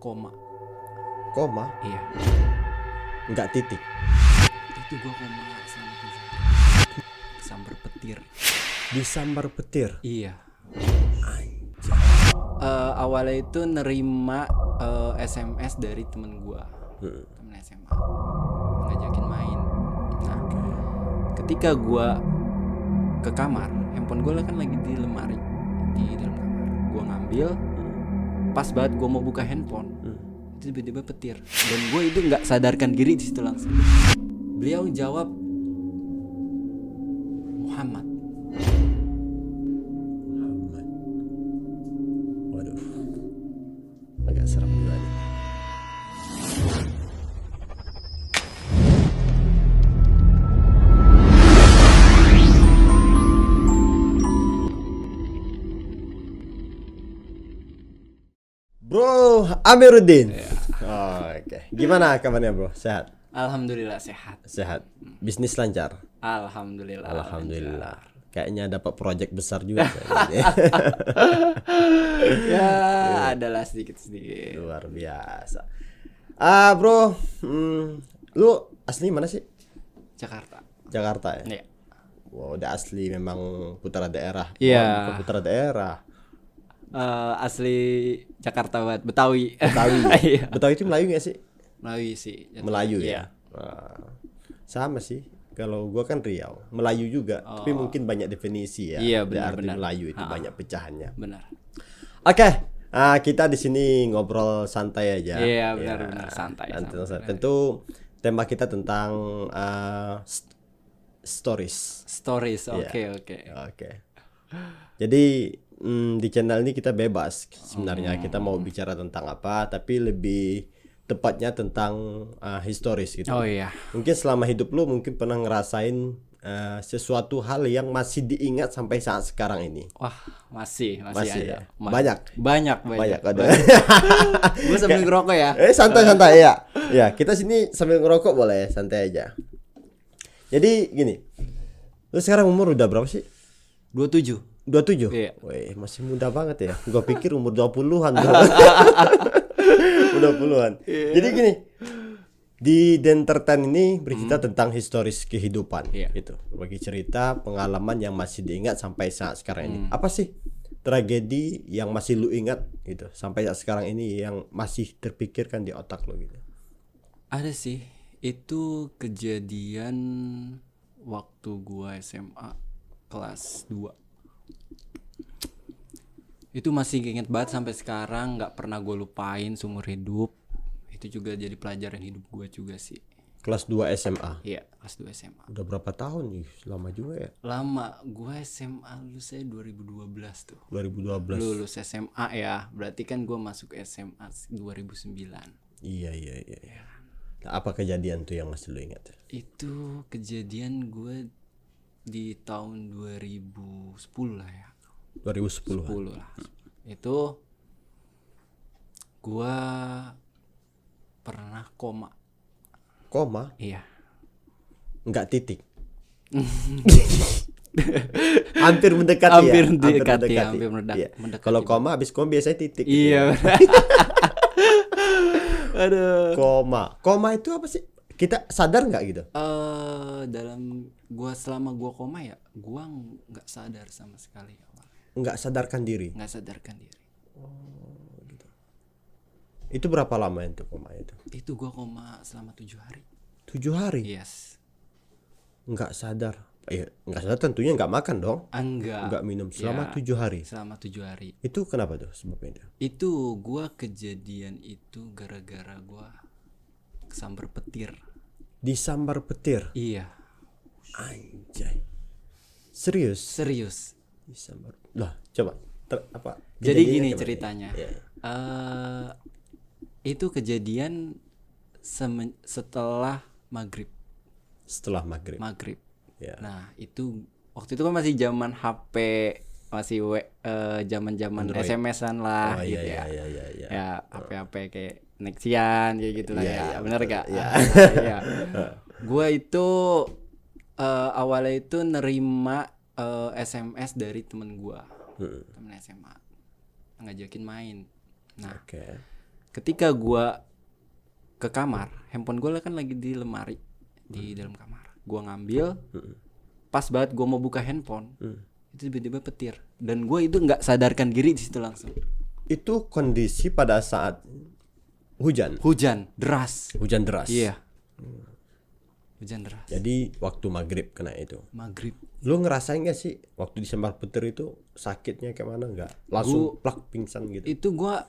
koma. Koma? Iya. Enggak titik. Itu gua koma sama sambar petir. Disambar petir. Iya. Awalnya itu nerima SMS dari temen gua, temen SMA, ngajakin main. Nah, ketika gua ke kamar, handphone gua kan lagi di lemari di dalam kamar. Gua ngambil, pas banget gua mau buka handphone, itu tiba-tiba petir. Dan gua itu nggak sadarkan diri di situ langsung. Beliau jawab Muhammad. Waduh, agak serem juga nih. Bro Amiruddin. Oke. Gimana kabarnya bro? Sehat? Alhamdulillah sehat. Sehat. Bisnis lancar? Alhamdulillah. Alhamdulillah. Kayaknya dapat proyek besar juga. Ya, adalah sedikit-sedikit. Luar biasa. Bro, lu asli mana sih? Jakarta. Jakarta ya? Iya. Wow, udah asli memang putra daerah. Iya. Bukan putra daerah. Asli Jakarta banget, Betawi. Betawi. Iya. Betawi itu Melayu gak sih? Melayu sih. Melayu Iya. ya. Sama sih. Kalau gua kan Riau, Melayu juga, tapi mungkin banyak definisi ya. Iya, Dari arti benar. Melayu itu banyak pecahannya. Benar. Oke, kita di sini ngobrol santai aja. Iya, benar-benar santai. Tentu tema kita tentang stories. Stories. Iya. Oke. Jadi di channel ini kita bebas sebenarnya kita mau bicara tentang apa, tapi lebih tepatnya tentang historis gitu. Oh iya. Mungkin selama hidup lu mungkin pernah ngerasain sesuatu hal yang masih diingat sampai saat sekarang ini. Wah, masih ada. Ya? Banyak. Ada. Gue sambil ngerokok ya. Santai ya. Ya, kita sini sambil ngerokok boleh, santai aja. Jadi gini. Lu sekarang umur udah berapa sih? 27. 27? Iya. Wih, masih muda banget ya. Gua pikir umur 20-an. Udah puluhan. Jadi gini. Di Dentertain ini bercerita tentang historis kehidupan gitu. Berbagi cerita, pengalaman yang masih diingat sampai saat sekarang ini. Apa sih tragedi yang masih lu ingat gitu sampai saat sekarang ini yang masih terpikirkan di otak lu gitu? Ada sih. Itu kejadian waktu gua SMA kelas 2. Itu masih inget banget sampai sekarang, nggak pernah gue lupain seumur hidup. Itu juga jadi pelajaran hidup gue juga sih. Kelas 2 SMA. Iya, kelas 2 SMA. Udah berapa tahun nih? Lama juga ya. Lama. Gue SMA lulusnya 2012 tuh. 2012. Lulus SMA ya. Berarti kan gue masuk SMA 2009. Iya. Nah, apa kejadian tuh yang masih lu ingat? Itu kejadian gue di tahun 2010 lah ya. 2010 lah. Itu gua pernah koma. Koma? Iya. Enggak titik. Hampir mendekati. Hampir mendekati. Iya. Kalau koma habis koma biasanya titik. Iya. Gitu. Aduh. Koma itu apa sih? Kita sadar nggak gitu? Selama gua koma ya, gua nggak sadar sama sekali awalnya. Nggak sadarkan diri. Oh, gitu. Itu berapa lama itu koma itu? Itu gua koma selama 7 hari. 7 hari? Yes. Nggak sadar. Nggak sadar tentunya nggak makan dong. Nggak minum selama 7 hari. Selama 7 hari. Itu kenapa tuh sebabnya? Itu gua kejadian itu gara-gara gua kesambar petir. Disambar petir? Iya. Anjay. Serius. Disambar. Lah, coba. Jadi gini ceritanya. Itu kejadian setelah maghrib. Maghrib. Yeah. Nah, itu waktu itu kan masih zaman HP, masih zaman-zaman SMS-an lah gitu ya. Ya, HP-HP kayak Nexian kayak gitu lah ya. Benar enggak? Iya. Gua itu awalnya itu nerima SMS dari temen gua, temen SMA, ngajakin main. Nah, ketika gua ke kamar, handphone gua kan lagi di lemari di dalam kamar. Gua ngambil, pas banget gua mau buka handphone, itu tiba-tiba petir. Dan gua itu nggak sadarkan diri di situ langsung. Itu kondisi pada saat hujan. Hujan deras. Hujan deras. Iya. Hujan deras. Jadi waktu maghrib kena itu. Maghrib. Lu ngerasain gak sih waktu disambar petir itu sakitnya kayak mana nggak? Langsung plak pingsan gitu? Itu gua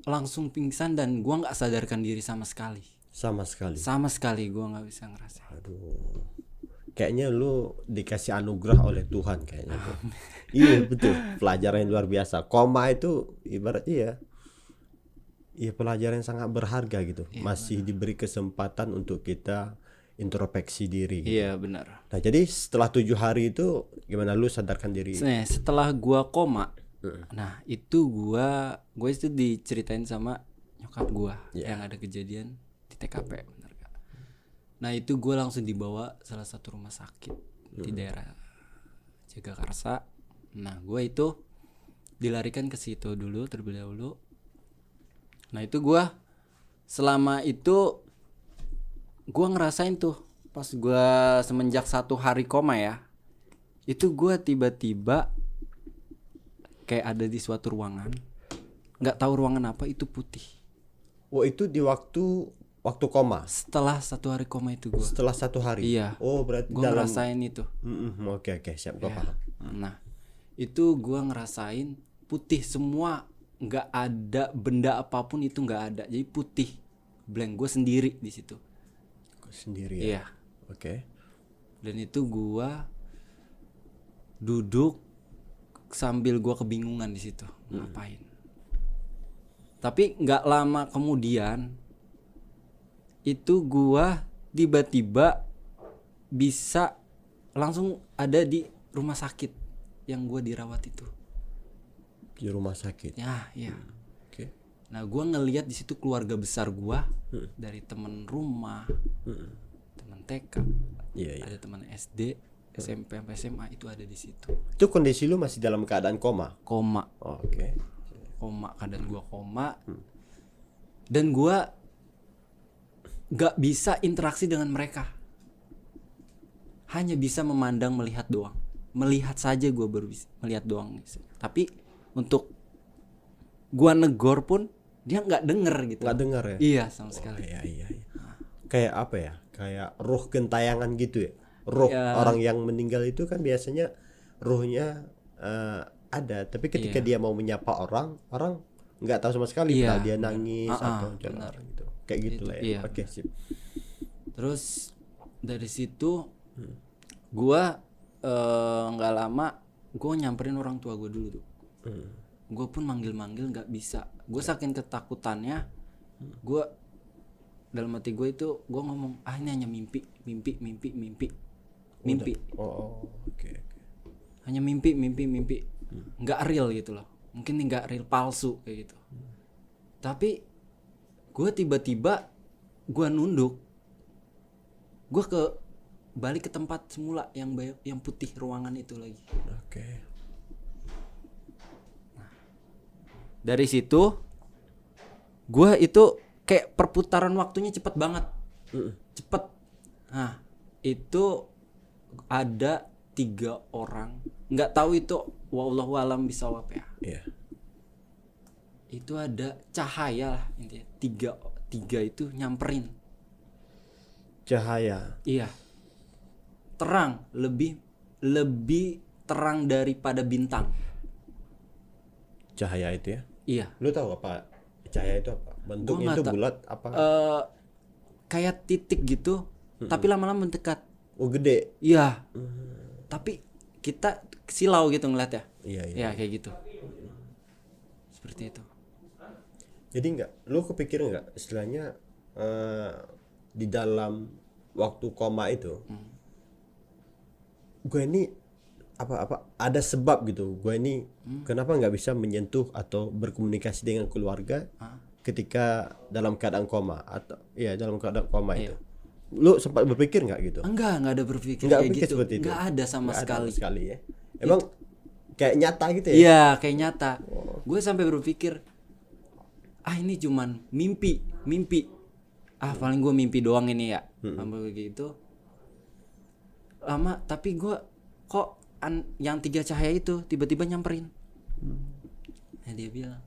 langsung pingsan dan gua nggak sadarkan diri sama sekali. Sama sekali. Sama sekali gua nggak bisa ngerasain. Aduh. Kayaknya lu dikasih anugerah oleh Tuhan kayaknya. Iya betul. Pelajaran yang luar biasa. Koma itu ibaratnya ya pelajaran yang sangat berharga gitu. Iya, masih benar. Diberi kesempatan untuk kita introspeksi diri gitu. Iya benar. Nah jadi setelah 7 hari itu gimana lu sadarkan diri? Setelah gua koma, nah itu gua itu diceritain sama nyokap gua yang ada kejadian di TKP, benar gak? Nah itu gua langsung dibawa salah satu rumah sakit di daerah Jagakarsa. Nah gua itu dilarikan ke situ dulu terlebih dahulu. Nah itu gua selama itu gua ngerasain tuh pas gua semenjak 1 hari koma ya, itu gua tiba-tiba kayak ada di suatu ruangan, nggak tahu ruangan apa, itu putih. Oh itu di waktu koma? Setelah 1 hari koma itu gua. Setelah 1 hari? Iya. Oh berarti gua ngerasain itu. Oke siap gua paham. Nah itu gua ngerasain putih semua, nggak ada benda apapun, itu nggak ada, jadi putih blank. Gua sendiri di situ. Sendiri ya? Iya. Oke. Dan itu gua duduk sambil gua kebingungan di situ ngapain. Tapi nggak lama kemudian itu gua tiba-tiba bisa langsung ada di rumah sakit yang gua dirawat itu. Di rumah sakit? Ya, iya. Oke. Nah gua ngelihat di situ keluarga besar gua, dari temen rumah, temen TK, ada teman SD, SMP sampai SMA itu ada di situ. Itu kondisi lu masih dalam keadaan koma? Koma. Oke. Koma, keadaan gua koma. Dan gua gak bisa interaksi dengan mereka. Hanya bisa memandang, melihat doang. Melihat saja gua baru bisa melihat doang. Tapi untuk gua negor pun dia nggak denger gitu. Nggak denger ya? Iya sama sekali. Iya. Kayak apa ya? Kayak ruh gentayangan gitu ya? Ruh orang yang meninggal itu kan biasanya ruhnya ada, tapi ketika dia mau menyapa orang nggak tahu sama sekali, entah dia nangis atau jalan gitu. Kayak gitulah ya. Iya. Oke, sip. Terus dari situ gua nggak lama gua nyamperin orang tua gua dulu tuh. Gua pun manggil-manggil nggak bisa. Gua saking ketakutannya, gua dalam hati gue itu gue ngomong ini hanya mimpi. Oke. Hanya mimpi, nggak real gitu loh. Mungkin nggak real, palsu kayak gitu. Tapi gue tiba-tiba gue nunduk, gue balik ke tempat semula yang putih, ruangan itu lagi. Oke. Nah, dari situ gue itu kayak perputaran waktunya cepet banget. Cepet. Nah itu ada 3 orang, nggak tahu itu wallahu alam bisawab ya. Iya. Itu ada cahaya lah intinya. Tiga itu nyamperin. Cahaya. Iya. Terang, lebih terang daripada bintang. Cahaya itu ya? Iya. Lu tahu apa cahaya itu apa? Bentuknya itu bulat apa? Kayak titik gitu, tapi lama-lama mendekat. Oh gede. Iya. Tapi kita silau gitu ngeliat ya. Iya. Ya kayak gitu. Seperti itu. Jadi lu kepikir nggak istilahnya di dalam waktu koma itu, gue ini apa ada sebab gitu. Gue ini kenapa nggak bisa menyentuh atau berkomunikasi dengan keluarga ketika dalam keadaan koma atau dalam keadaan koma itu. Lu sempat berpikir nggak gitu? Enggak ada berpikir nggak kayak gitu. Nggak ada sama sekali ya. Emang kayak nyata gitu ya? Iya kayak nyata. Gue sampai berpikir ini cuman mimpi. Paling gue mimpi doang ini ya. Sampai begitu lama, tapi gue kok yang 3 cahaya itu tiba-tiba nyamperin. Nah dia bilang,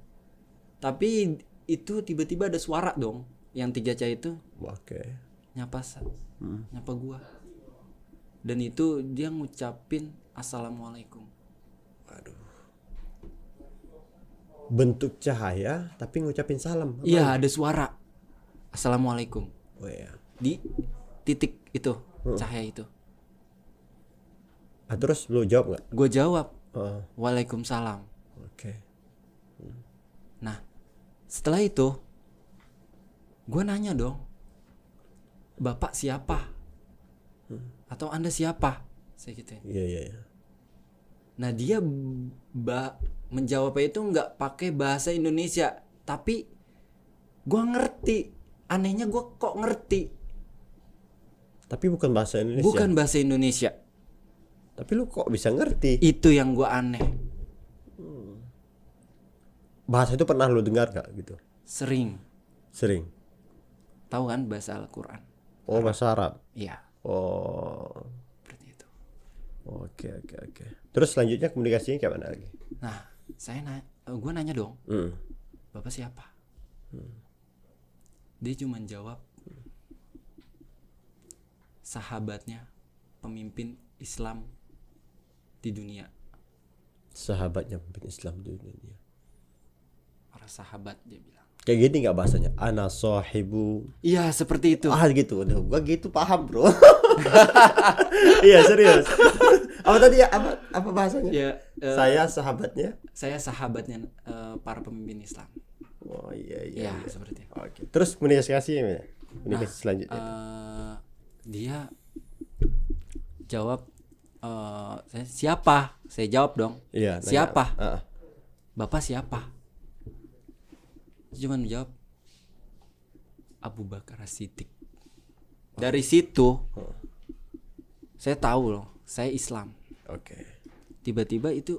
tapi itu tiba-tiba ada suara dong, yang 3 cahaya itu nyapa gua. Dan itu dia ngucapin assalamualaikum. Waduh. Bentuk cahaya tapi ngucapin salam. Iya, ada suara assalamualaikum. Oh iya. Di titik itu cahaya itu. Terus lu jawab nggak? Gue jawab waalaikumsalam. Oke. Nah setelah itu gue nanya dong, bapak siapa? Atau anda siapa? Saya gitu. Iya. Nah dia menjawabnya itu nggak pakai bahasa Indonesia, tapi gue ngerti. Anehnya gue kok ngerti. Tapi bukan bahasa Indonesia. Bukan bahasa Indonesia. Tapi lu kok bisa ngerti? Itu yang gue aneh. Bahasa itu pernah lu dengar gak gitu? Sering. Tahu kan bahasa Al-Quran? Oh, bahasa Arab. Iya. Oh. Seperti itu. Oke. Terus selanjutnya komunikasinya kayak mana lagi? Nah, gue nanya dong, bapak siapa? Dia cuma jawab, sahabatnya pemimpin Islam di dunia. Sahabatnya pemimpin Islam di dunia. Para sahabat, dia bilang. Kayak gini nggak bahasanya? Ana sahibu. Iya, seperti itu. Gitu. Udah, gua gitu paham, bro. Iya, serius. Apa tadi ya? Apa bahasanya? Ya, saya sahabatnya para pemimpin Islam. Oh iya. Ya, seperti itu. Oke. Terus komunikasinya komunikasi selanjutnya. Dia jawab, siapa? Saya jawab dong. Iya. Siapa? Bapak siapa? Cuman menjawab Abu Bakar As-Siddiq. Dari situ saya tahu loh, saya Islam. Oke. Tiba-tiba itu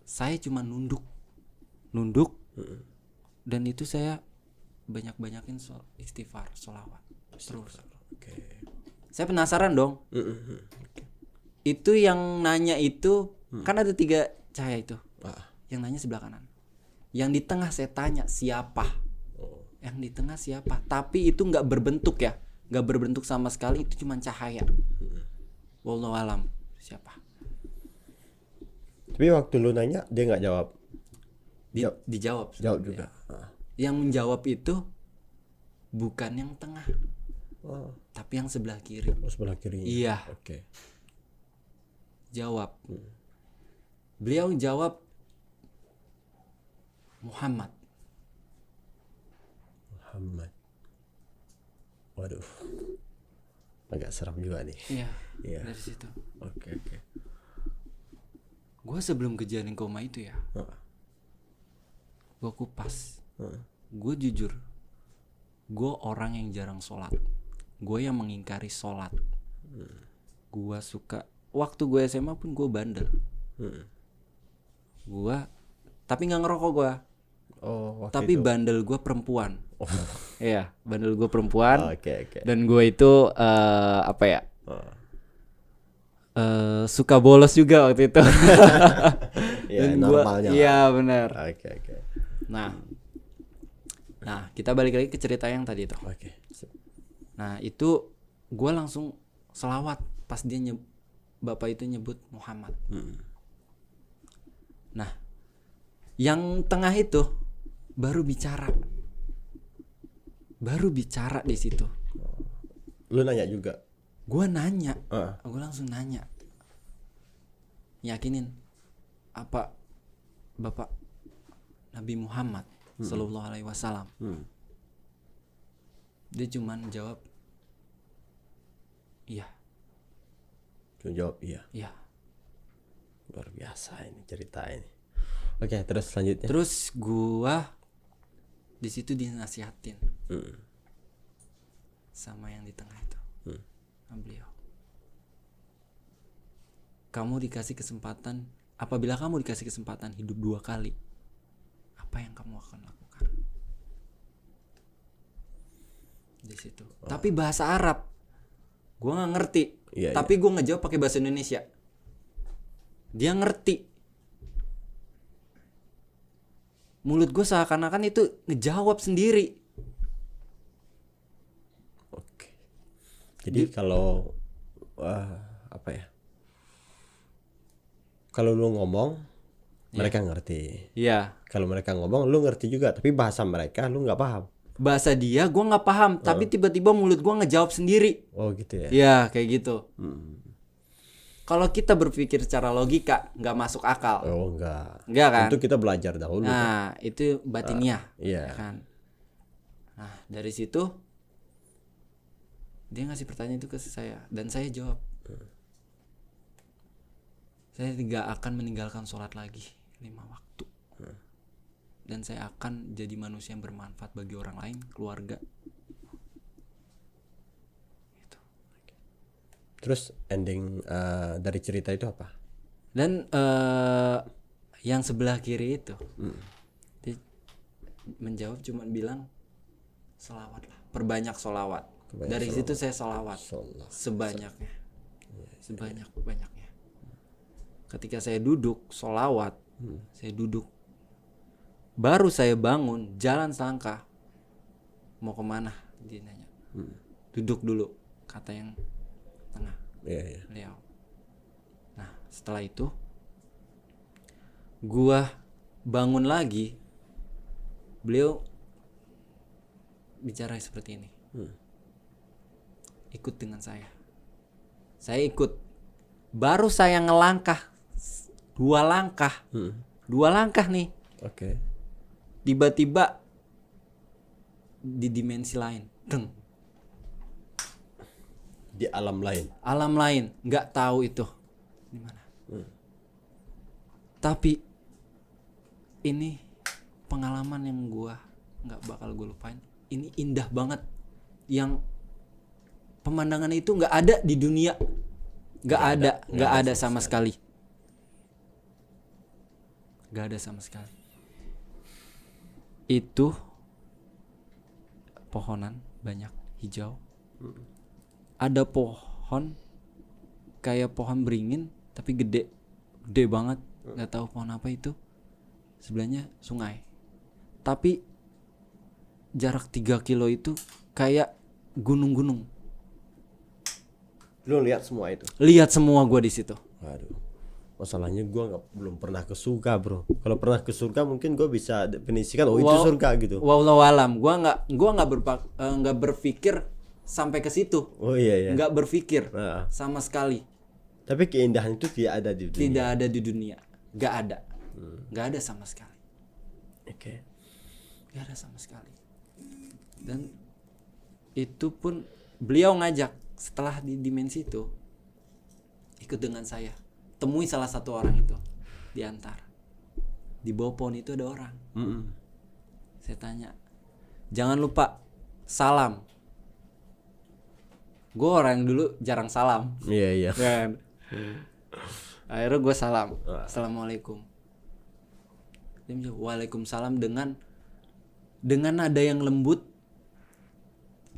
saya cuma nunduk, dan itu saya banyakin istighfar, sholawat terus. Oke. Saya penasaran dong. Itu yang nanya itu kan ada 3 cahaya itu. Yang nanya sebelah kanan. Yang di tengah saya tanya siapa. Yang di tengah siapa. Tapi itu gak berbentuk ya. Gak berbentuk sama sekali. Itu cuma cahaya. Wallahu alam. Siapa. Tapi waktu lu nanya dia gak jawab. Dijawab. Jawab juga. Yang menjawab itu bukan yang tengah. Tapi yang sebelah kiri. Sebelah kiri. Iya. Oke. Jawab. Beliau jawab Muhammad. Waduh. Agak seram juga nih. Iya. Dari situ. Oke. Gue sebelum kejadian koma itu ya. Gue kupas. Gue jujur. Gue orang yang jarang sholat. Gue yang mengingkari sholat. Gue suka. Waktu gue SMA pun gue bandel. Gue tapi gak ngerokok gue. Tapi itu. Bandel gue perempuan. Iya, bandel gue perempuan. Oke. Dan gue itu suka bolos juga waktu itu. Ya, normalnya. Iya benar. Oke. Nah, kita balik lagi ke cerita yang tadi itu. Oke. Nah, itu gue langsung selawat pas dia bapak itu nyebut Muhammad. Nah, yang tengah itu baru bicara di situ. Lu nanya juga? Gue nanya, gue langsung nanya, yakinin apa bapak Nabi Muhammad Sallallahu Alaihi Wasallam. Dia cuman jawab, iya. Cuma jawab iya. Iya. Luar biasa ini cerita ini. Oke, terus selanjutnya. Terus gua di situ dinasihatin sama yang di tengah itu, sama beliau. Apabila kamu dikasih kesempatan hidup 2 kali, apa yang kamu akan lakukan? di situ. Tapi bahasa Arab gue nggak ngerti. Iya, Tapi gue ngejawab pakai bahasa Indonesia. Dia ngerti. Mulut gue seakan-akan itu ngejawab sendiri. Oke. Jadi kalau apa ya? Kalau lu ngomong, mereka ngerti. Iya. Kalau mereka ngomong, lu ngerti juga. Tapi bahasa mereka lu nggak paham. Bahasa dia gue nggak paham, tapi tiba-tiba mulut gue ngejawab sendiri. Oh gitu ya. Ya kayak gitu. Kalau kita berpikir secara logika nggak masuk akal. Oh enggak. Enggak kan? Itu kita belajar dahulu. Nah itu batiniah. Iya. Ya kan? Nah dari situ dia ngasih pertanyaan itu ke saya dan saya jawab. Saya tidak akan meninggalkan sholat lagi 5 waktu. Dan saya akan jadi manusia yang bermanfaat bagi orang lain, keluarga. Gitu. Terus ending dari cerita itu apa? Dan yang sebelah kiri itu dia menjawab cuma bilang sholawat lah, perbanyak sholawat. Dari situ saya sholawat sebanyaknya, sebanyak-banyaknya. Ketika saya duduk sholawat, saya duduk. Baru saya bangun, jalan selangkah. Mau kemana? Dia nanya. Duduk dulu, kata yang tengah. Beliau. Nah, setelah itu, gua bangun lagi. Beliau bicara seperti ini. Ikut dengan saya. Saya ikut. Baru saya ngelangkah 2 langkah. 2 langkah nih. Oke. Tiba-tiba di dimensi lain, Di alam lain. Alam lain, nggak tahu itu di mana. Tapi ini pengalaman yang gua nggak bakal gue lupain. Ini indah banget, yang pemandangan itu nggak ada di dunia, nggak ada sama sekali, nggak ada sama sekali. Itu pohonan banyak hijau. Ada pohon kayak pohon beringin tapi gede banget, nggak tahu pohon apa itu. Sebelahnya sungai, tapi jarak 3 kilo itu kayak gunung-gunung. Lu lihat semua itu? Lihat semua gua di situ. Waduh. Masalahnya gue belum pernah ke surga, bro. Kalau pernah ke surga mungkin gue bisa definisikan itu surga gitu. Wallahu alam, gue nggak berpikir sampai ke situ. Oh iya. Nggak berpikir sama sekali. Tapi keindahan itu tidak ada di dunia. Tidak ada di dunia, nggak ada, nggak ada sama sekali. Oke. Nggak ada sama sekali. Dan itu pun beliau ngajak setelah di dimensi itu, ikut dengan saya. Temui salah satu orang itu di antara. Di bawah pohon itu ada orang. Saya tanya, jangan lupa salam. Gue orang yang dulu jarang salam. Iya. Kan? Akhirnya gue salam. Assalamualaikum. Dia menjawab, waalaikumsalam dengan nada yang lembut,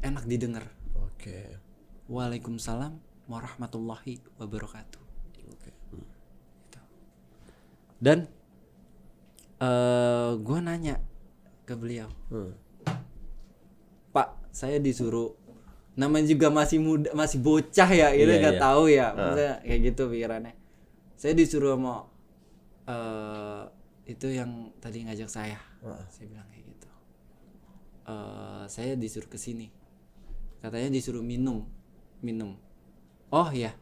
enak didengar. Oke. Waalaikumsalam warahmatullahi wabarakatuh. Dan gue nanya ke beliau, Pak, saya disuruh, namanya juga masih muda, masih bocah ya, gitu nggak tahu ya, maksudnya kayak gitu pikirannya. Saya disuruh mau itu yang tadi ngajak saya, saya bilang kayak gitu. Saya disuruh ke sini, katanya disuruh minum. Oh ya,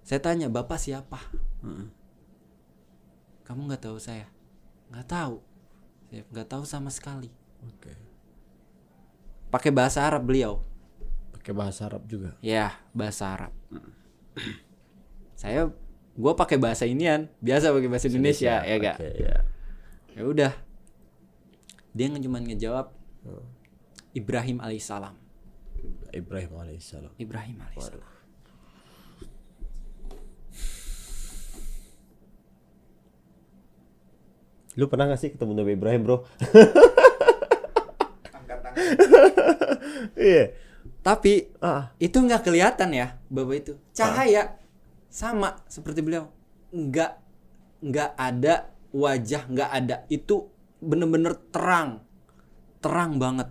saya tanya, Bapak siapa? Kamu nggak tahu saya? Nggak tahu. Saya nggak tahu sama sekali. Oke. Pakai bahasa Arab beliau. Pakai bahasa Arab juga. Ya, bahasa Arab. Gue pakai bahasa inian, biasa pakai bahasa Indonesia, ya gak? Ya udah. Dia cuma ngejawab Ibrahim alaihissalam. Ibrahim alaihissalam. Waduh. Lu pernah gak sih ketemu Nabi Ibrahim, bro? Angkat tangan. Iya. Tapi itu nggak kelihatan ya Bapak itu. Cahaya sama seperti beliau. Nggak ada wajah, nggak ada. Itu bener-bener terang banget.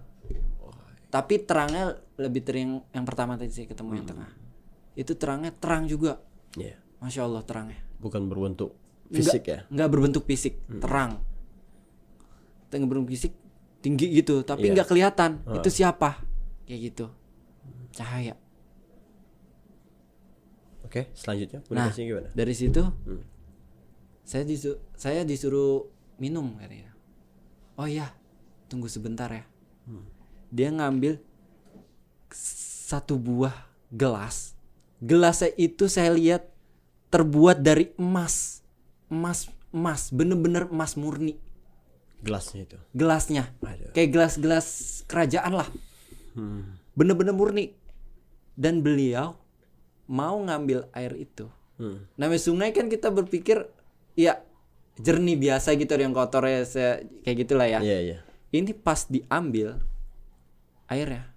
Tapi terangnya lebih terang yang pertama tadi saya ketemu yang tengah. Itu terangnya terang juga. Iya. Masya Allah terangnya. Bukan berbentuk fisik ya? Nggak berbentuk fisik, terang. Nggak berbentuk fisik, tinggi gitu, tapi nggak kelihatan. Itu siapa? Kayak gitu. Cahaya. Oke, selanjutnya Nah, komunikasinya gimana? dari situ saya disuruh minum katanya. Oh iya, tunggu sebentar ya. Dia ngambil satu buah gelas. Gelasnya itu saya lihat terbuat dari emas, bener-bener emas murni. Gelasnya itu. Gelasnya, Aduh. kayak gelas-gelas kerajaan lah, bener-bener murni. Dan beliau mau ngambil air itu. Namanya sungai kan kita berpikir ya jernih biasa gitu, yang kotornya kayak gitulah ya. Iya. Ini pas diambil airnya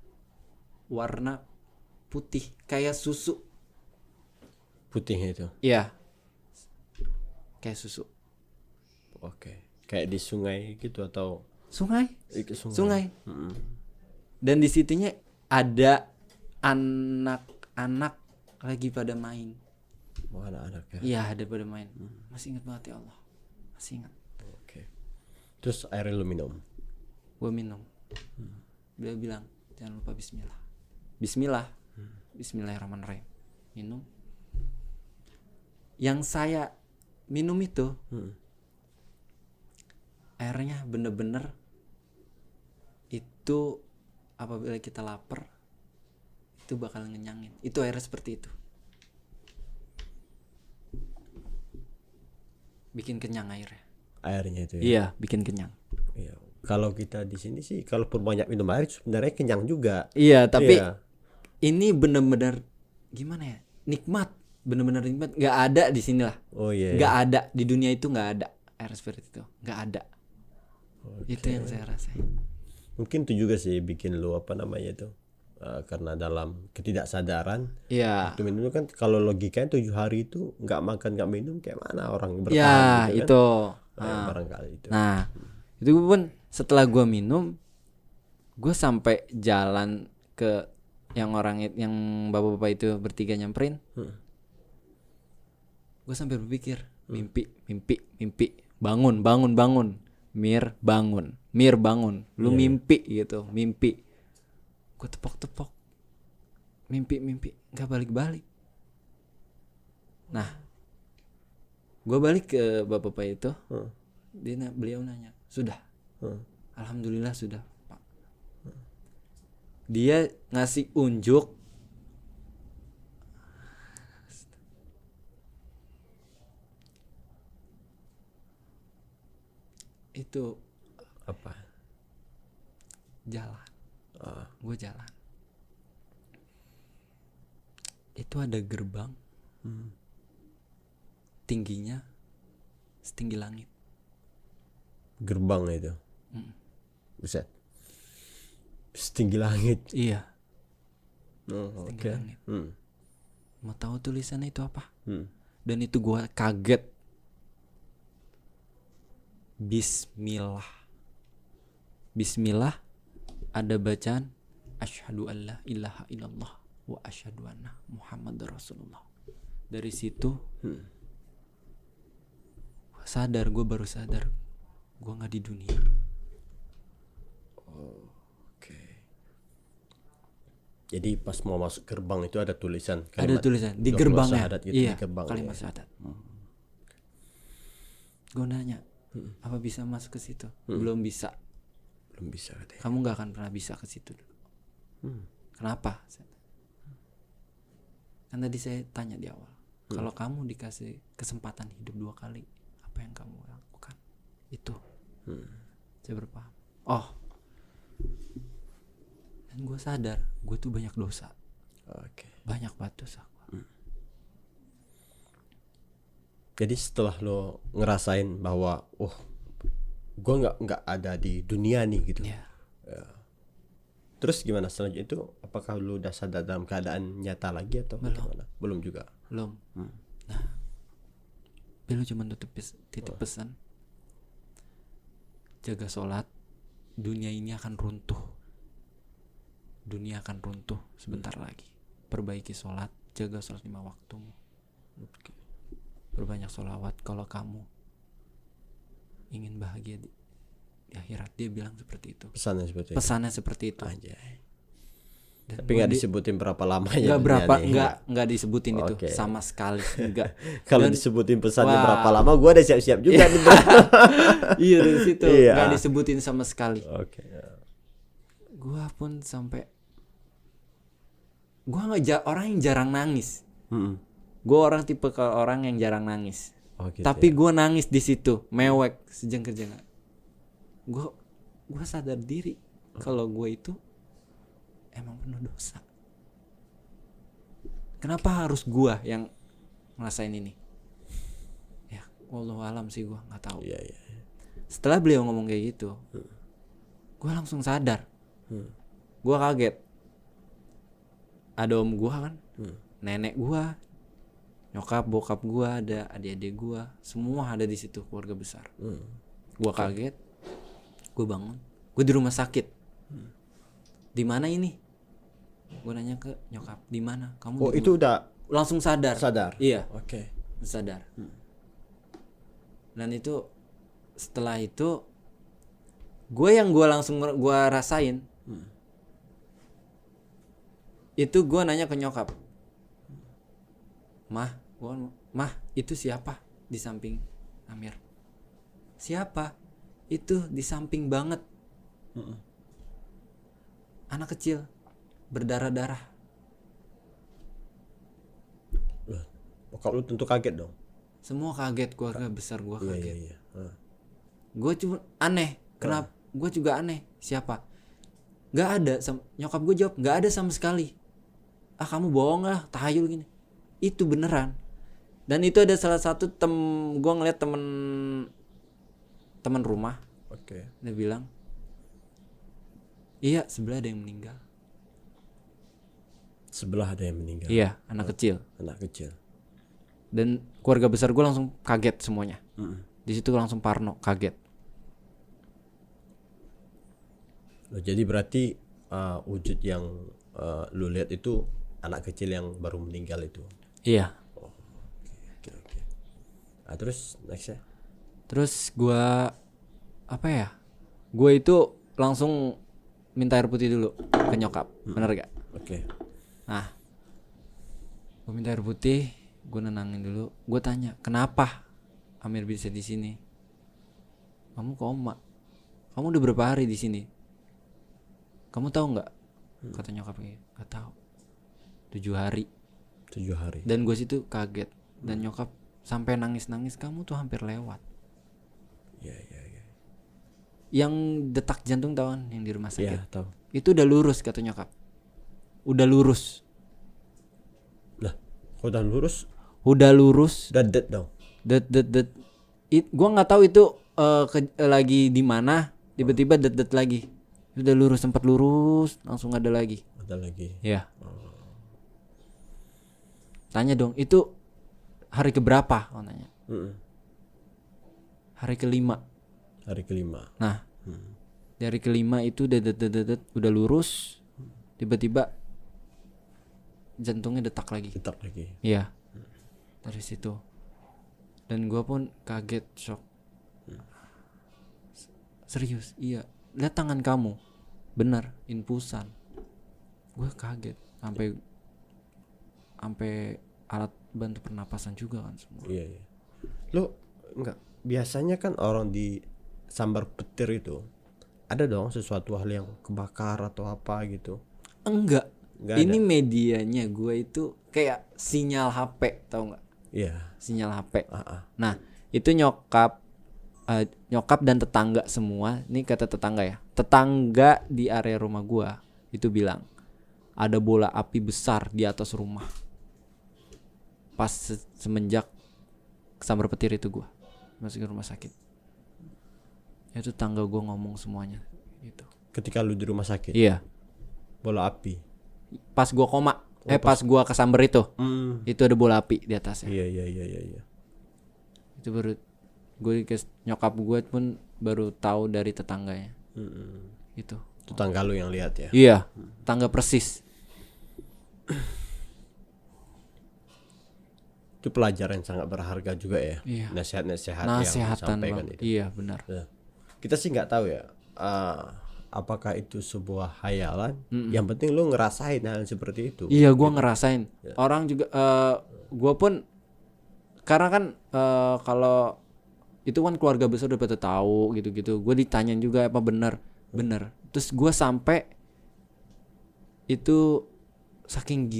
warna putih kayak susu. Putihnya itu. Iya. Kayak susu. Oke. Kayak di sungai gitu atau Sungai. sungai. Dan di situnya ada anak-anak lagi pada main. Oh, anak-anak ya. Iya, ada pada main. Masih ingat banget ya Allah. Masih ingat. Oke. Terus air lu minum. Gue minum. Beliau bilang, jangan lupa bismillah. Bismillah. Bismillahirrahmanirrahim. Minum. Yang saya minum itu airnya bener-bener itu apabila kita lapar itu bakal ngenyangin. Itu airnya seperti itu. Bikin kenyang airnya. Airnya itu ya. Iya, bikin kenyang. Iya. Kalau kita di sini sih kalau banyak minum air sebenarnya kenyang juga. Iya, tapi Iya. ini bener-bener gimana ya? Nikmat, bener-bener nikmat. Nggak ada di sini lah. Oh iya. Nggak ada di dunia itu, nggak ada air seperti itu. Nggak ada. Itu yang saya rasain. Mungkin itu juga sih bikin lu apa namanya itu karena dalam ketidaksadaran Iya. itu minum kan kalau logikanya 7 hari itu nggak makan nggak minum kayak mana orang bertahan Ya, gitu kan? itu. Barangkali itu. Nah, itu pun setelah gua minum, gua sampai jalan ke yang yang bapak-bapak itu bertiga nyamperin. Gua sampai berpikir, mimpi. Bangun. Mir bangun. Lu mimpi gitu, mimpi. Gue tepok-tepok. Mimpi, enggak balik-balik. Nah, gue balik ke bapak-bapak itu. Beliau nanya, "Sudah?" Alhamdulillah sudah, Pak. Dia ngasih unjuk itu Apa? jalan. Gue jalan. Itu ada gerbang. Tingginya setinggi langit. Gerbang itu. Buset. Setinggi langit. Iya. Oh, Setinggi oke. langit. Mau tahu tulisannya itu apa? Dan itu gue kaget. Bismillah ada bacaan asyhadu alla ilaha illallah wa asyhadu anna Muhammadar Rasulullah. Dari situ gue baru sadar gue nggak di dunia. Oke. Jadi pas mau masuk gerbang itu ada tulisan Ada tulisan di gerbangnya. gitu, Iya, di gerbang, kalimat ya. syahadat. Gue nanya, apa bisa masuk ke situ? Belum bisa. Belum bisa katanya. Kamu nggak akan pernah bisa ke situ dulu. Kenapa? Kan tadi saya tanya di awal, kalau kamu dikasih kesempatan hidup 2 kali, apa yang kamu lakukan? Itu. Saya berpaham. Oh. Dan gue sadar, gue tuh banyak dosa. Oke. Banyak banget dosa. Jadi setelah lo ngerasain bahwa gue nggak ada di dunia nih gitu. Ya. Terus gimana selanjutnya itu? Apakah lu udah sadar dalam keadaan nyata lagi atau gimana? Belum juga. Belum. Nah, lu cuma titip pesan. Jaga sholat, dunia ini akan runtuh. Dunia akan runtuh sebentar lagi. Perbaiki sholat, jaga sholat 5 waktumu. Berbanyak sholawat kalau kamu ingin bahagia di akhirat. Dia bilang seperti itu. Pesannya seperti itu. Anjay. Tapi nggak disebutin berapa lama ya? Nggak disebutin itu sama sekali. Enggak. Kalau disebutin pesannya berapa lama, gue udah siap-siap juga nih. Iya dari situ. Nggak disebutin sama sekali. Oke. Gue pun sampai, gue orang yang jarang nangis. Gue tipe orang yang jarang nangis. Gitu tapi gue nangis di situ, mewek sejengkal-jengkal. Gue sadar diri kalau gue itu emang penuh dosa. Kenapa harus gue yang ngerasain ini? Ya, wallahu alam sih, gue nggak tahu. Iya. Setelah beliau ngomong kayak gitu, gue langsung sadar. Gue kaget. Ada om gue kan, nenek gue, nyokap, bokap gue, ada adik-adik gue, semua ada di situ, keluarga besar. Gue kaget. Gue bangun, gue di rumah sakit. Di mana ini? Gue nanya ke nyokap, di mana? Kamu itu udah langsung sadar. Iya. Oke. Sadar. Dan itu setelah itu gue langsung rasain. Itu gue nanya ke nyokap, Mah, itu siapa di samping Amir? Siapa? Itu di samping banget. Anak kecil berdarah-darah. Bokap lu tentu kaget dong. Semua kaget, keluarga besar gue kaget. Iya. Gue cuma aneh. Kenapa? Gue juga aneh. Siapa? Gak ada. Nyokap gue jawab, gak ada sama sekali. Kamu bohong lah, tahayul gini. Itu beneran. Dan itu ada salah satu gue ngeliat teman rumah. Oke. Dia bilang, iya, sebelah ada yang meninggal. Sebelah ada yang meninggal. Iya, anak kecil. Dan keluarga besar gue langsung kaget semuanya. Di situ langsung parno, kaget. Jadi berarti wujud yang lu lihat itu anak kecil yang baru meninggal itu. Iya. Oke. Terus next ya. Terus gue gue itu langsung minta air putih dulu ke nyokap. Bener gak? Oke. Nah, gue minta air putih, gue nenangin dulu. Gue tanya, kenapa Amir bisa di sini? Kamu koma. Kamu udah berapa hari di sini? Kamu tahu nggak? Kata nyokap, nggak tahu. 7 hari. Dan gue situ kaget. Dan nyokap sampai nangis. Kamu tuh hampir lewat. Iya. Yang detak jantung tahu kan, yang di rumah sakit. Iya, tahu. Itu udah lurus, kata nyokap. Udah lurus. Lah, udah lurus? Udah lurus. Udah dead dong. Dead. Gue nggak tahu itu lagi di mana. Tiba-tiba dead lagi. Udah lurus, sempat lurus, langsung ada lagi. Ya. Tanya dong, itu hari keberapa? Kau nanya. Hari kelima. Nah, di hari kelima itu udah lurus, tiba-tiba jantungnya detak lagi. Iya. Dari situ. Dan gue pun kaget, shock. Serius, iya. Lihat tangan kamu, benar infusan. Gue kaget sampai alat bantu pernapasan juga kan semua. Iya. Lo enggak, biasanya kan orang di sambar petir itu ada dong sesuatu hal yang kebakar atau apa gitu. Enggak ini ada. Medianya gue itu kayak sinyal HP, tahu nggak? Iya. Sinyal HP. Nah itu nyokap dan tetangga semua, ini kata tetangga ya, tetangga di area rumah gua itu bilang ada bola api besar di atas rumah pas semenjak sambar petir itu gua masuk ke rumah sakit. Itu tetangga gua ngomong semuanya gitu. Ketika lu di rumah sakit? Iya. Bola api. Pas gua koma, pas gua kesamber itu. Itu ada bola api di atasnya. Iya. Itu baru nyokap gue pun baru tahu dari tetangganya. Itu Tetangga lu yang lihat ya. iya, tangga persis. Itu pelajaran yang sangat berharga juga ya. Iya. Nasihat-nasihat yang Nasihatan disampaikan bang. itu. Iya benar. Nah, kita sih nggak tahu ya, apakah itu sebuah hayalan. Yang penting lu ngerasain hal seperti itu. Iya, gua ngerasain. Orang juga gua pun karena kan kalau itu kan keluarga besar udah pada tahu gitu-gitu. Gue ditanyain juga apa benar. Terus gua sampai itu saking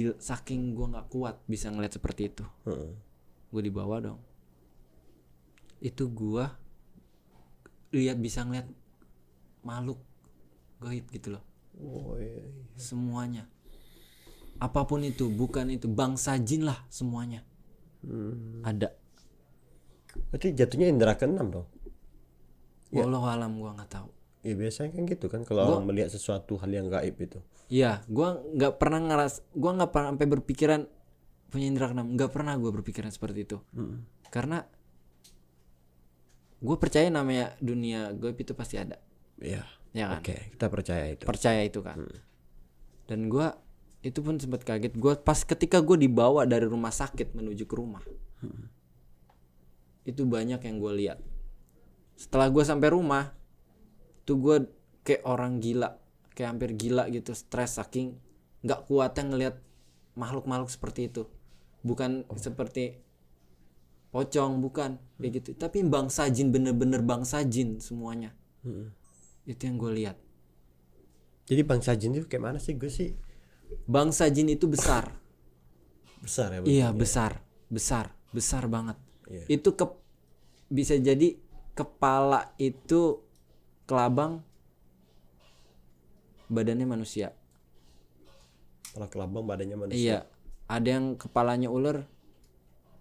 gue nggak kuat bisa ngeliat seperti itu. Gue dibawa dong. Itu gue bisa ngeliat makhluk gaib gitu loh. Iya. Semuanya. Apapun itu, bukan itu bangsa jin lah semuanya. Ada. Berarti jatuhnya indera keenam dong. Wallahu alam, gue nggak tahu. Ya biasanya kan gitu kan kalau orang melihat sesuatu hal yang gaib itu. Iya, gue nggak pernah sampai berpikiran punya indera keenam. Nggak pernah gue berpikiran seperti itu. Karena gue percaya namanya dunia gaib itu pasti ada. Iya. Ya kan? Oke, kita percaya itu. Percaya itu kan. Dan gue itu pun sempat kaget. Gue pas ketika gue dibawa dari rumah sakit menuju ke rumah, itu banyak yang gue lihat. Setelah gue sampai rumah, tuh gue kayak orang gila, kayak hampir gila gitu, stres saking nggak kuatnya ngelihat makhluk-makhluk seperti itu. Bukan seperti pocong, bukan kayak gitu. Tapi bangsa jin, bener-bener bangsa jin semuanya. Itu yang gue lihat. Jadi bangsa jin itu kayak mana sih? Gue sih bangsa jin itu besar. Besar ya. Iya besar banget. Iya. Itu bisa jadi kepala itu kelabang, badannya manusia. Kepala kelabang badannya manusia. Iya, ada yang kepalanya ular,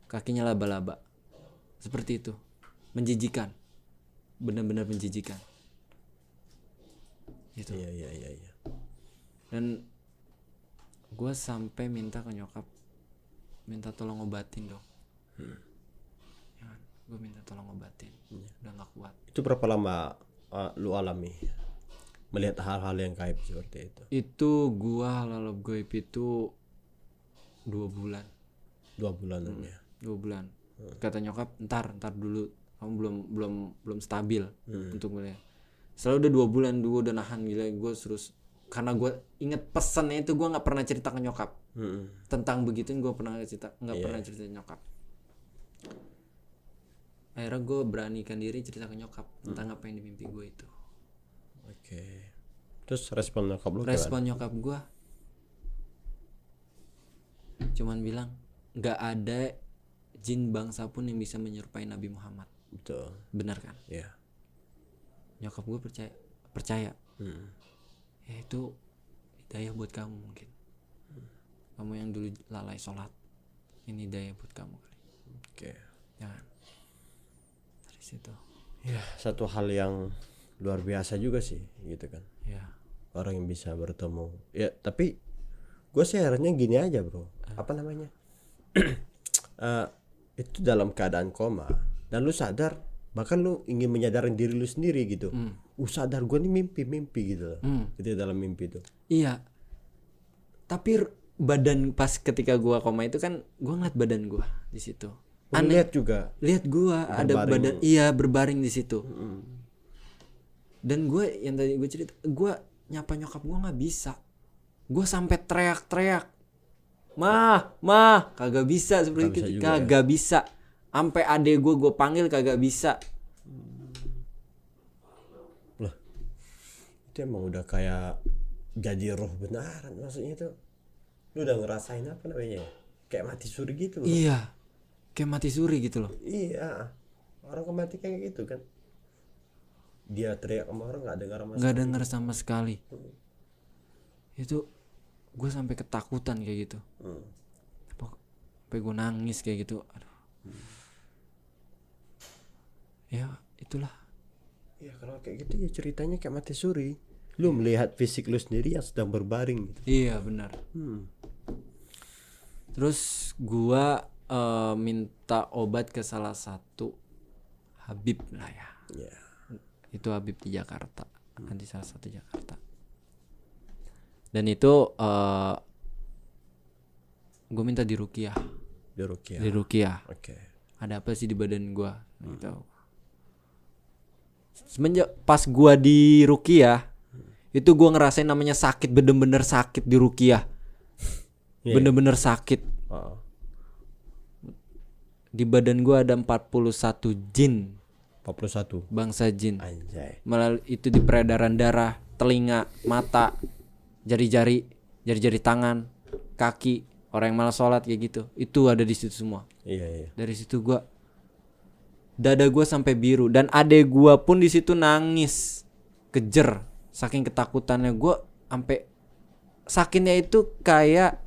kakinya laba-laba. Seperti itu. Menjijikan. Benar-benar menjijikan. Gitu. Iya. Dan gue sampai minta ke nyokap, minta tolong obatin dong. Ya kan? Gue minta tolong obatin. Udah gak kuat. Itu berapa lama lu alami melihat hal-hal yang gaib seperti itu? Itu gua hal-hal gaib itu 2 bulan. 2 bulanan ya. 2 bulan. Kata nyokap, ntar dulu, kamu belum stabil untuk melihat. Selalu udah 2 bulan gue udah nahan gila, gue terus karena gue inget pesannya itu, gue nggak pernah cerita ke nyokap tentang begitu. Gue pernah cerita pernah cerita ke nyokap. Akhirnya gue beranikan diri cerita ke nyokap tentang apa yang di mimpi gue itu. Oke. Terus respon nyokap lu Respon nyokap gue cuman bilang, nggak ada jin bangsa pun yang bisa menyerupai Nabi Muhammad. Betul. Benar kan? Iya. Nyokap gue percaya. Ya itu hidayah buat kamu mungkin. Kamu yang dulu lalai sholat, ini hidayah buat kamu kali. Oke. Ya kan? Dari situ. Ya, satu hal yang luar biasa juga sih gitu kan. Ya. Orang yang bisa bertemu. Ya, tapi gue sih herannya gini aja, Bro. Apa namanya? Itu dalam keadaan koma dan lu sadar, bahkan lu ingin menyadarin diri lu sendiri gitu. Sadar gue nih mimpi gitu. Gitu dalam mimpi itu. Iya. Tapi badan pas ketika gua koma itu kan gua ngeliat badan gua di situ. Aneh. Lihat juga. Lihat gua ada badan, berbaring di situ. Dan gue yang tadi gue cerita, gue nyapa nyokap gue nggak bisa. Gue sampai teriak-teriak, mah, kagak bisa seperti itu, kagak bisa. Sampai adek gue panggil kagak bisa. Lah, itu emang udah kayak jadi roh benaran maksudnya itu. Lu udah ngerasain apa namanya? Kayak mati suri gitu loh. Iya, kayak mati suri gitu loh. Iya, orang mati kayak gitu kan. Dia teriak sama orang nggak dengar sama sekali. Itu gue sampai ketakutan kayak gitu. Sampai gue nangis kayak gitu. Aduh. Ya itulah. Ya kalau kayak gitu ya ceritanya kayak mati suri. Lu melihat fisik lu sendiri yang sedang berbaring gitu. Iya benar. Terus gua minta obat ke salah satu Habib lah ya. Iya. Itu Habib di Jakarta, di salah satu Jakarta. Dan itu gue minta diruqyah. Diruqyah. Oke. Ada apa sih di badan gue? Gitu. Semenjak pas gue diruqyah, itu gue ngerasain namanya sakit, bener-bener sakit diruqyah. Bener-bener sakit. Di badan gue ada 41 jin. 41 bangsa jin. Anjay. Melalui itu di peredaran darah, telinga, mata, jari-jari tangan, kaki, orang yang malas sholat kayak gitu. Itu ada di situ semua. Iya. Dari situ gua dada gua sampai biru dan adek gua pun di situ nangis, kejer, saking ketakutannya. Gua sampai sakitnya itu kayak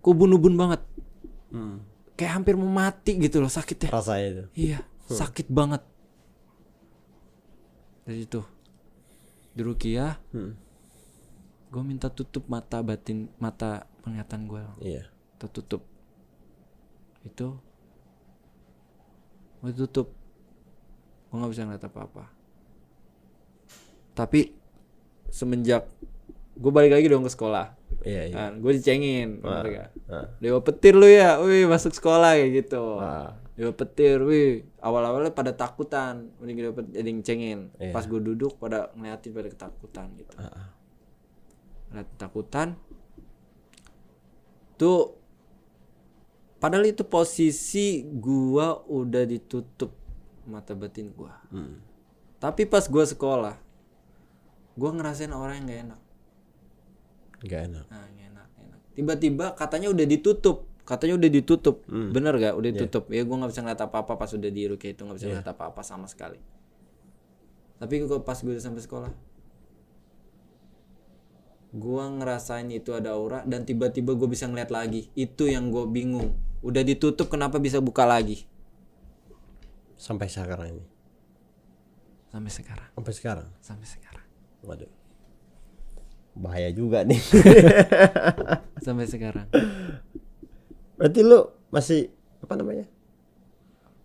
kubun-ubun banget. Kayak hampir mau mati gitu loh sakitnya. Rasanya itu. Iya, sakit banget. Dari itu diruqyah. Gue minta tutup mata penglihatan gue. Iya. Tertutup. Itu gue tutup. Gue nggak bisa ngeliat apa-apa. Tapi semenjak gue balik lagi dong ke sekolah. Iya. Kan, gue dicengin. Dewa petir lu ya, wih masuk sekolah kayak gitu. Dewa petir, wih awal-awalnya pada takutan, mending dapat jadi ngecengin. Pas gue duduk pada ngeliatin pada ketakutan gitu. Pada ketakutan. Tuh padahal itu posisi gua udah ditutup mata batin gua. Tapi pas gua sekolah, gua ngerasain orang yang gak enak. Gak enak. Nah, gak enak. Tiba-tiba katanya udah ditutup. Bener gak? Udah ditutup. Ya gua gak bisa ngeliat apa-apa pas udah di ruqyah itu, gak bisa ngeliat apa-apa sama sekali. Tapi gua pas gua udah sampai sekolah, gua ngerasain itu ada aura dan tiba-tiba gua bisa ngeliat lagi. Itu yang gua bingung. Udah ditutup kenapa bisa buka lagi? Sampai sekarang ini. Sampai sekarang. Waduh. Bahaya juga nih. Sampai sekarang. Berarti lu masih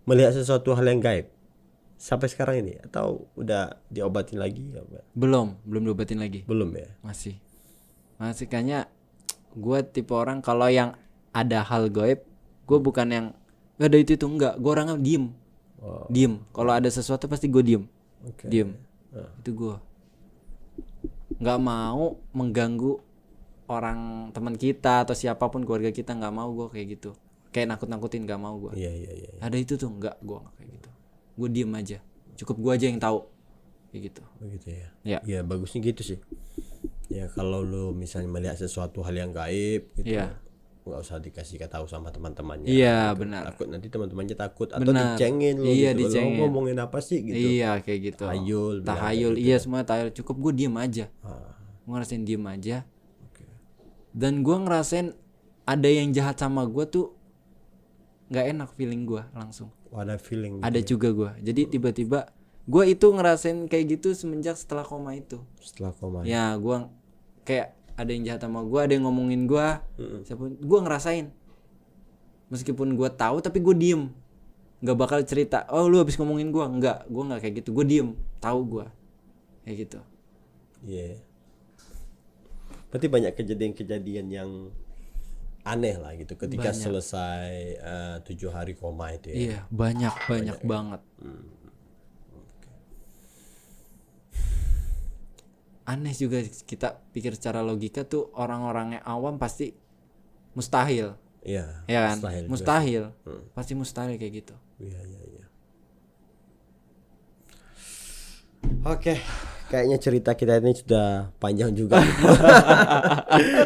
melihat sesuatu hal yang gaib sampai sekarang ini atau udah diobatin lagi apa? Belum diobatin lagi. Belum ya? Masih kayaknya gue tipe orang kalau yang ada hal gaib, gue bukan yang gak ada itu enggak, gue orangnya diem. Kalau ada sesuatu pasti gue diem. Itu gue nggak mau mengganggu orang teman kita atau siapapun keluarga kita, nggak mau gue kayak gitu, kayak nakut-nakutin, nggak mau gue. Iya. Ada itu tuh gue nggak kayak gitu, gue diem aja, cukup gue aja yang tahu kayak gitu. Begitu ya. Ya bagusnya gitu sih. Ya kalau lu misalnya melihat sesuatu hal yang gaib gitu, nggak usah dikasih tahu sama teman-temannya. Iya gitu. benar. Takut nanti teman-temannya takut atau dicengin lu. Iya gitu. dicengin. Lu ngomongin apa sih gitu? Iya kayak gitu. Tahayul. Gitu. Iya semua tahayul. Cukup gue diem aja. Gue ngerasain diem aja. Dan gue ngerasain ada yang jahat sama gue tuh nggak enak feeling gue langsung. Ada feeling. Ada gitu juga gue. Jadi tiba-tiba gue itu ngerasain kayak gitu semenjak setelah koma itu. Ya gue kayak ada yang jahat sama gue, ada yang ngomongin gue, siapapun gue ngerasain. Meskipun gue tahu tapi gue diem, nggak bakal cerita. Oh lu habis ngomongin gue, gue nggak kayak gitu. Gue diem, tahu gue kayak gitu. Iya. Berarti banyak kejadian-kejadian yang aneh lah gitu ketika selesai 7 hari koma itu ya. Iya banyak banget. Aneh juga kita pikir secara logika tuh orang-orangnya awam pasti mustahil. Iya. Ya kan? Mustahil. Pasti mustahil kayak gitu. Iya. Oke, kayaknya cerita kita ini sudah panjang juga.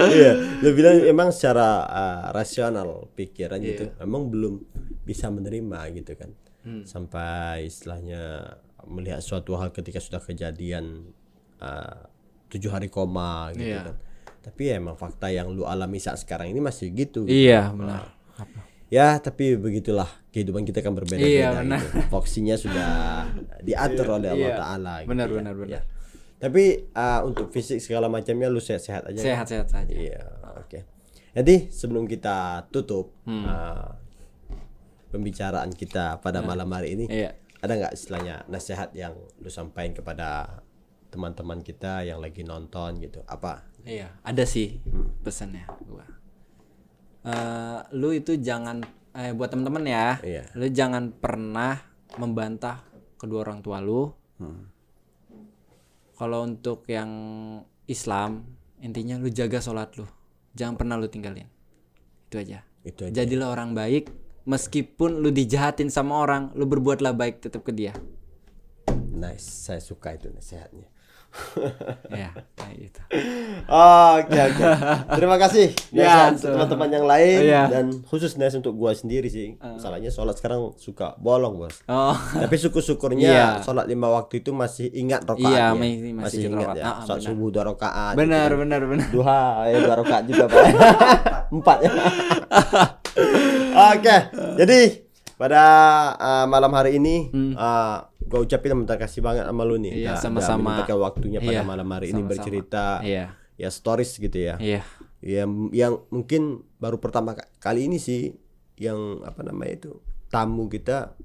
Iya, lu bilang emang secara rasional pikiran gitu, emang belum bisa menerima gitu kan. Sampai istilahnya melihat suatu hal ketika sudah kejadian 7 hari koma gitu kan. Tapi ya emang fakta yang lu alami saat sekarang ini masih gitu. Iya benar. Ya tapi begitulah kehidupan kita kan berbeda-beda gitu. Foksinya sudah diatur oleh Allah Ta'ala gitu. Benar. Ya. Tapi untuk fisik segala macamnya lu sehat-sehat aja. Sehat-sehat saja. Iya, oke. Jadi sebelum kita tutup pembicaraan kita pada malam hari ini, ada nggak istilahnya nasihat yang lu sampaikan kepada teman-teman kita yang lagi nonton gitu? Apa? Iya, ada sih pesannya gua. Lu itu jangan buat teman-teman ya. Lu jangan pernah membantah kedua orang tua lu. Kalau untuk yang Islam, intinya lu jaga sholat lu. Jangan pernah lu tinggalin. Itu aja. Jadilah orang baik, meskipun lu dijahatin sama orang, lu berbuatlah baik tetap ke dia. Nice, saya suka itu nasihatnya. Ya, kayak gitu. Oke. Terima kasih Nes, teman-teman yang lain dan khusus Nes untuk gua sendiri sih. Masalahnya sholat sekarang suka bolong, Bos. Tapi syukur-syukurnya sholat 5 waktu itu masih ingat rakaatnya. Masih ingat ya. Sholat subuh 2 rakaat. Benar. Duha 2 rakaat juga, Pak. 4 ya. Oke. Jadi pada malam hari ini gue ucapin terima kasih banget sama lu nih. Iya, sama-sama. Pakai waktunya pada malam hari ini bercerita. Ya stories gitu ya. Yang mungkin baru pertama kali ini sih yang apa namanya itu tamu kita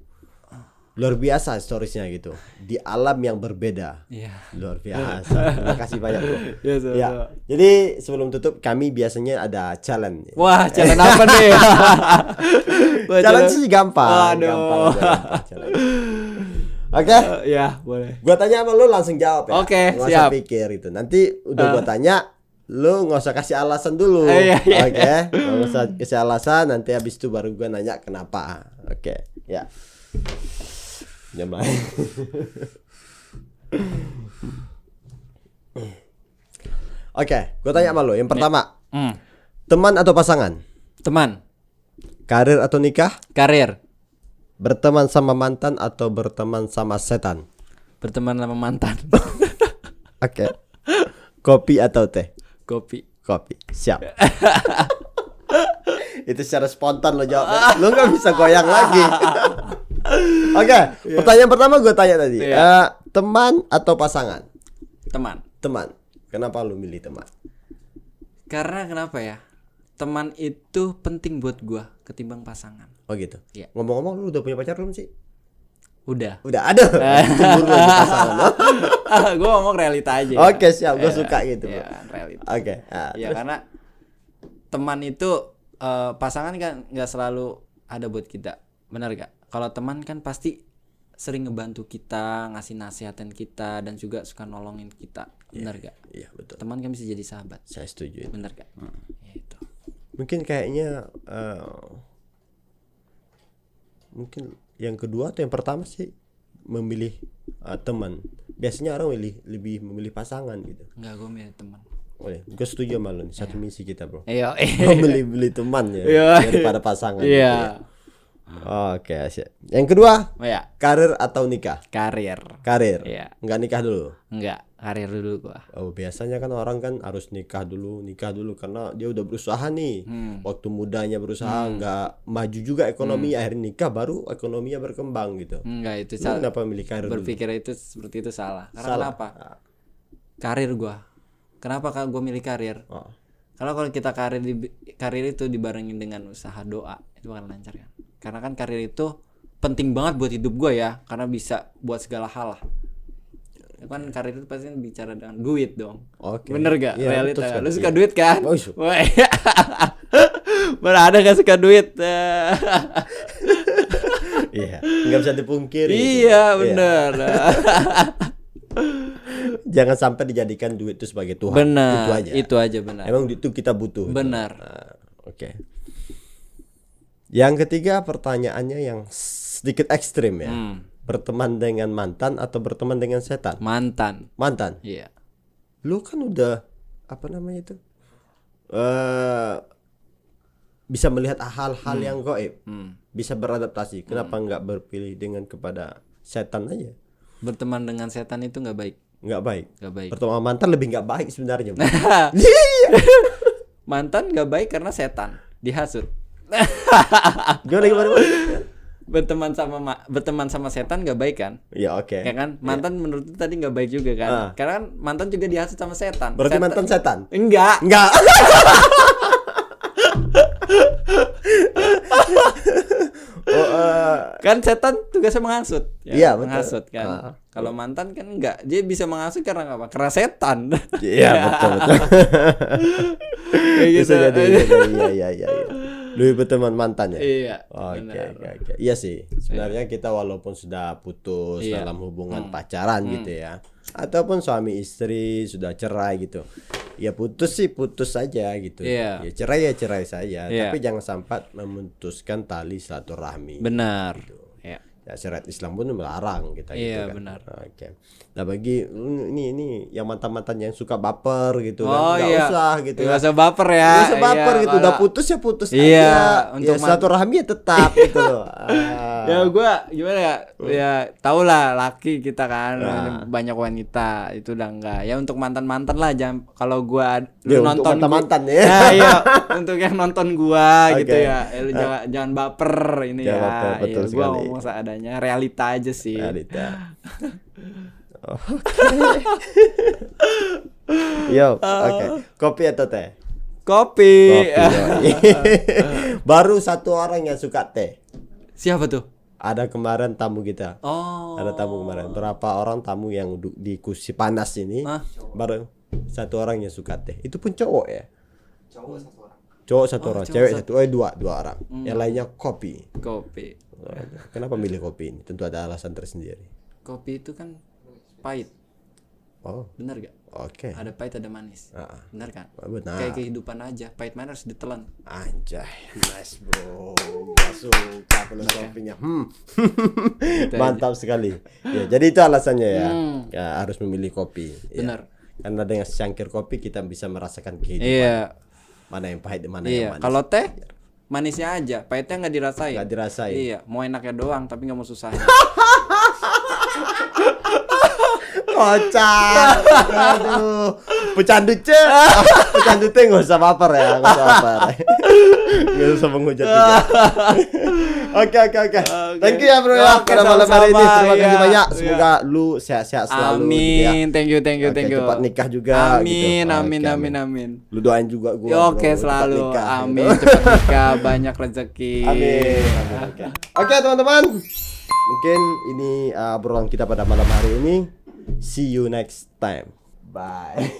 luar biasa storiesnya gitu di alam yang berbeda. Luar biasa. Terima kasih banyak bro. Jadi sebelum tutup kami biasanya ada challenge. Wah, challenge apa nih? Challenge sih gampang. Oke? Ya, boleh. Gua tanya sama lu langsung jawab ya. Oke, nggak siap. usah pikir itu. Nanti udah gua tanya, lu nggak usah kasih alasan dulu. Iya. Oke? Nggak usah kasih alasan, nanti habis itu baru gua nanya kenapa. Oke, ya. Nyaman. Oke, gua tanya sama lu. Yang pertama, teman atau pasangan? Teman. Karir atau nikah? Karir. Berteman sama mantan atau berteman sama setan? Berteman sama mantan. Oke. Kopi atau teh? Kopi. Siap. Itu secara spontan lo jawabnya. Lo nggak bisa goyang lagi. Oke. Pertanyaan pertama gue tanya tadi. Teman atau pasangan? Teman. Kenapa lo milih teman? Karena kenapa ya? Teman itu penting buat gue ketimbang pasangan. Oh gitu. Iya. Ngomong-ngomong lu udah punya pacar belum sih? Udah. Ada. Cemburu lagi pasangan lo. Gue ngomong realita aja. Oke, siap. Gue suka gitu. Iya, realita. Oke. Ya karena teman itu pasangan kan nggak selalu ada buat kita. Benar gak? Kalau teman kan pasti sering ngebantu kita, ngasih nasihatin kita dan juga suka nolongin kita. Benar gak? Iya, betul. Teman kan bisa jadi sahabat. Saya setuju. Benar gak? Ya itu. Mungkin kayaknya mungkin yang kedua atau yang pertama sih memilih teman. Biasanya orang lebih memilih pasangan gitu. Enggak, gue milih teman. Oh ya, gue setuju sama lu. Satu misi kita bro. Iya. Memilih teman ya daripada pasangan. Iya. Gitu ya. Oke, siap. Yang kedua, karir atau nikah? Karir. Iya. Enggak nikah dulu? Enggak, karir dulu gua. Oh, biasanya kan orang kan harus nikah dulu karena dia udah berusaha nih. Waktu mudanya berusaha enggak maju juga ekonomi, akhirnya nikah baru ekonominya berkembang gitu. Enggak, itu salah. Kenapa milih karir Berpikir dulu? itu seperti itu salah. Karena kenapa? Karir gua. Kenapa gua milih karir? Kalau kita karir itu dibarengin dengan usaha doa, itu bakal lancar kan. Karena kan karir itu penting banget buat hidup gue ya, karena bisa buat segala hal lah. Kan karir itu pasti bicara dengan duit dong. Oke. Bener gak? Ya, realita. Lu suka duit kan? Oh, suka. Mana ada gak suka duit? Iya, nggak bisa dipungkiri. Iya, bener. Jangan sampai dijadikan duit itu sebagai Tuhan. Benar. Itu aja benar. Emang itu kita butuh. Benar. Oke. Yang ketiga pertanyaannya yang sedikit ekstrim ya. Berteman dengan mantan atau berteman dengan setan? Mantan. Iya. Lu kan udah apa namanya itu? Bisa melihat hal-hal yang gaib. Bisa beradaptasi. Kenapa nggak berpilih dengan kepada setan aja? Berteman dengan setan itu nggak baik. Nggak baik. Berteman Berteman mantan lebih nggak baik sebenarnya. Mantan nggak baik karena setan dihasut. Gimana? berteman sama setan nggak baik kan? Ya oke. Ya kan? Mantan menurut lu tadi nggak baik juga kan? Karena kan mantan juga dihasut sama setan. Berarti mantan setan? Enggak. Kan setan tugasnya menghasut, Iya, menghasut kan. Kalau mantan kan enggak, dia bisa menghasut karena apa? Karena setan. Iya betul. Kayak gitu. Bisa jadi. Iya. Lebih berteman mantan ya. Iya. Oke. Iya sih. Sebenarnya kita walaupun sudah putus dalam hubungan pacaran gitu ya, ataupun suami istri sudah cerai gitu, ya putus saja gitu. Ya cerai saja. Tapi jangan sampai memutuskan tali silaturahmi. Benar. Gitu. Ya syariat Islam pun melarang kita gitu kan. Benar. Oke. Nah bagi ini yang mantan-mantan yang suka baper gitu kan, nggak usah gitu. Nggak usah baper ya. Nggak usah baper gitu. Udah putus ya putus aja. Untuk silaturahmi ya tetap gitu loh. Ya gua gimana ya? Ya tau lah laki kita kan banyak wanita itu udah enggak. Ya untuk mantan-mantan lah, jangan kalau gua nonton mantan ya. Nah, iya, untuk yang nonton gua gitu ya. Lu jangan baper ini ya. Betul Gua sekali. ngomong seadanya, realita aja sih. Realita. Yo, oke. Kopi atau teh? Kopi. Baru satu orang yang suka teh. Siapa tuh? Ada kemarin tamu kita. Ada tamu kemarin. Berapa orang tamu yang di kursi panas ini? Baru satu orang yang suka teh. Itu pun cowok ya? Cowok satu orang, cewek satu, dua orang. Yang lainnya kopi. Kenapa milih kopi ini? Tentu ada alasan tersendiri. Kopi itu kan pahit. Benar gak? Oke. Ada pahit ada manis. Benar kan? Benar. Kayak kehidupan aja, pahit manis harus ditelan. Anjay, nice bro. Gak suka filosofinya. Mantap sekali. Ya, jadi itu alasannya ya. Ya harus memilih kopi. Benar. Ya. Karena dengan secangkir kopi kita bisa merasakan kehidupan. Iya. Mana yang pahit, mana yang manis. Kalau teh manisnya aja, pahitnya nggak dirasain. Nggak dirasain. Iya, mau enaknya doang, tapi nggak mau susahnya. Kocak. Aduh. Pecandu teh nggak usah baper ya, nggak usah baper. Nggak usah menghujat juga. Oke. Thank you ya bro ya pada malam hari ini. Terima kasih banyak. Semoga lu sehat-sehat selalu. Amin. Gitu ya. Thank you. Cepat nikah juga. Amin. Gitu. Amin. Lu doain juga gua. Oke, selalu. Amin. Cepat nikah, banyak rezeki. Amin. Oke teman-teman. Mungkin ini obrolan kita pada malam hari ini. See you next time. Bye.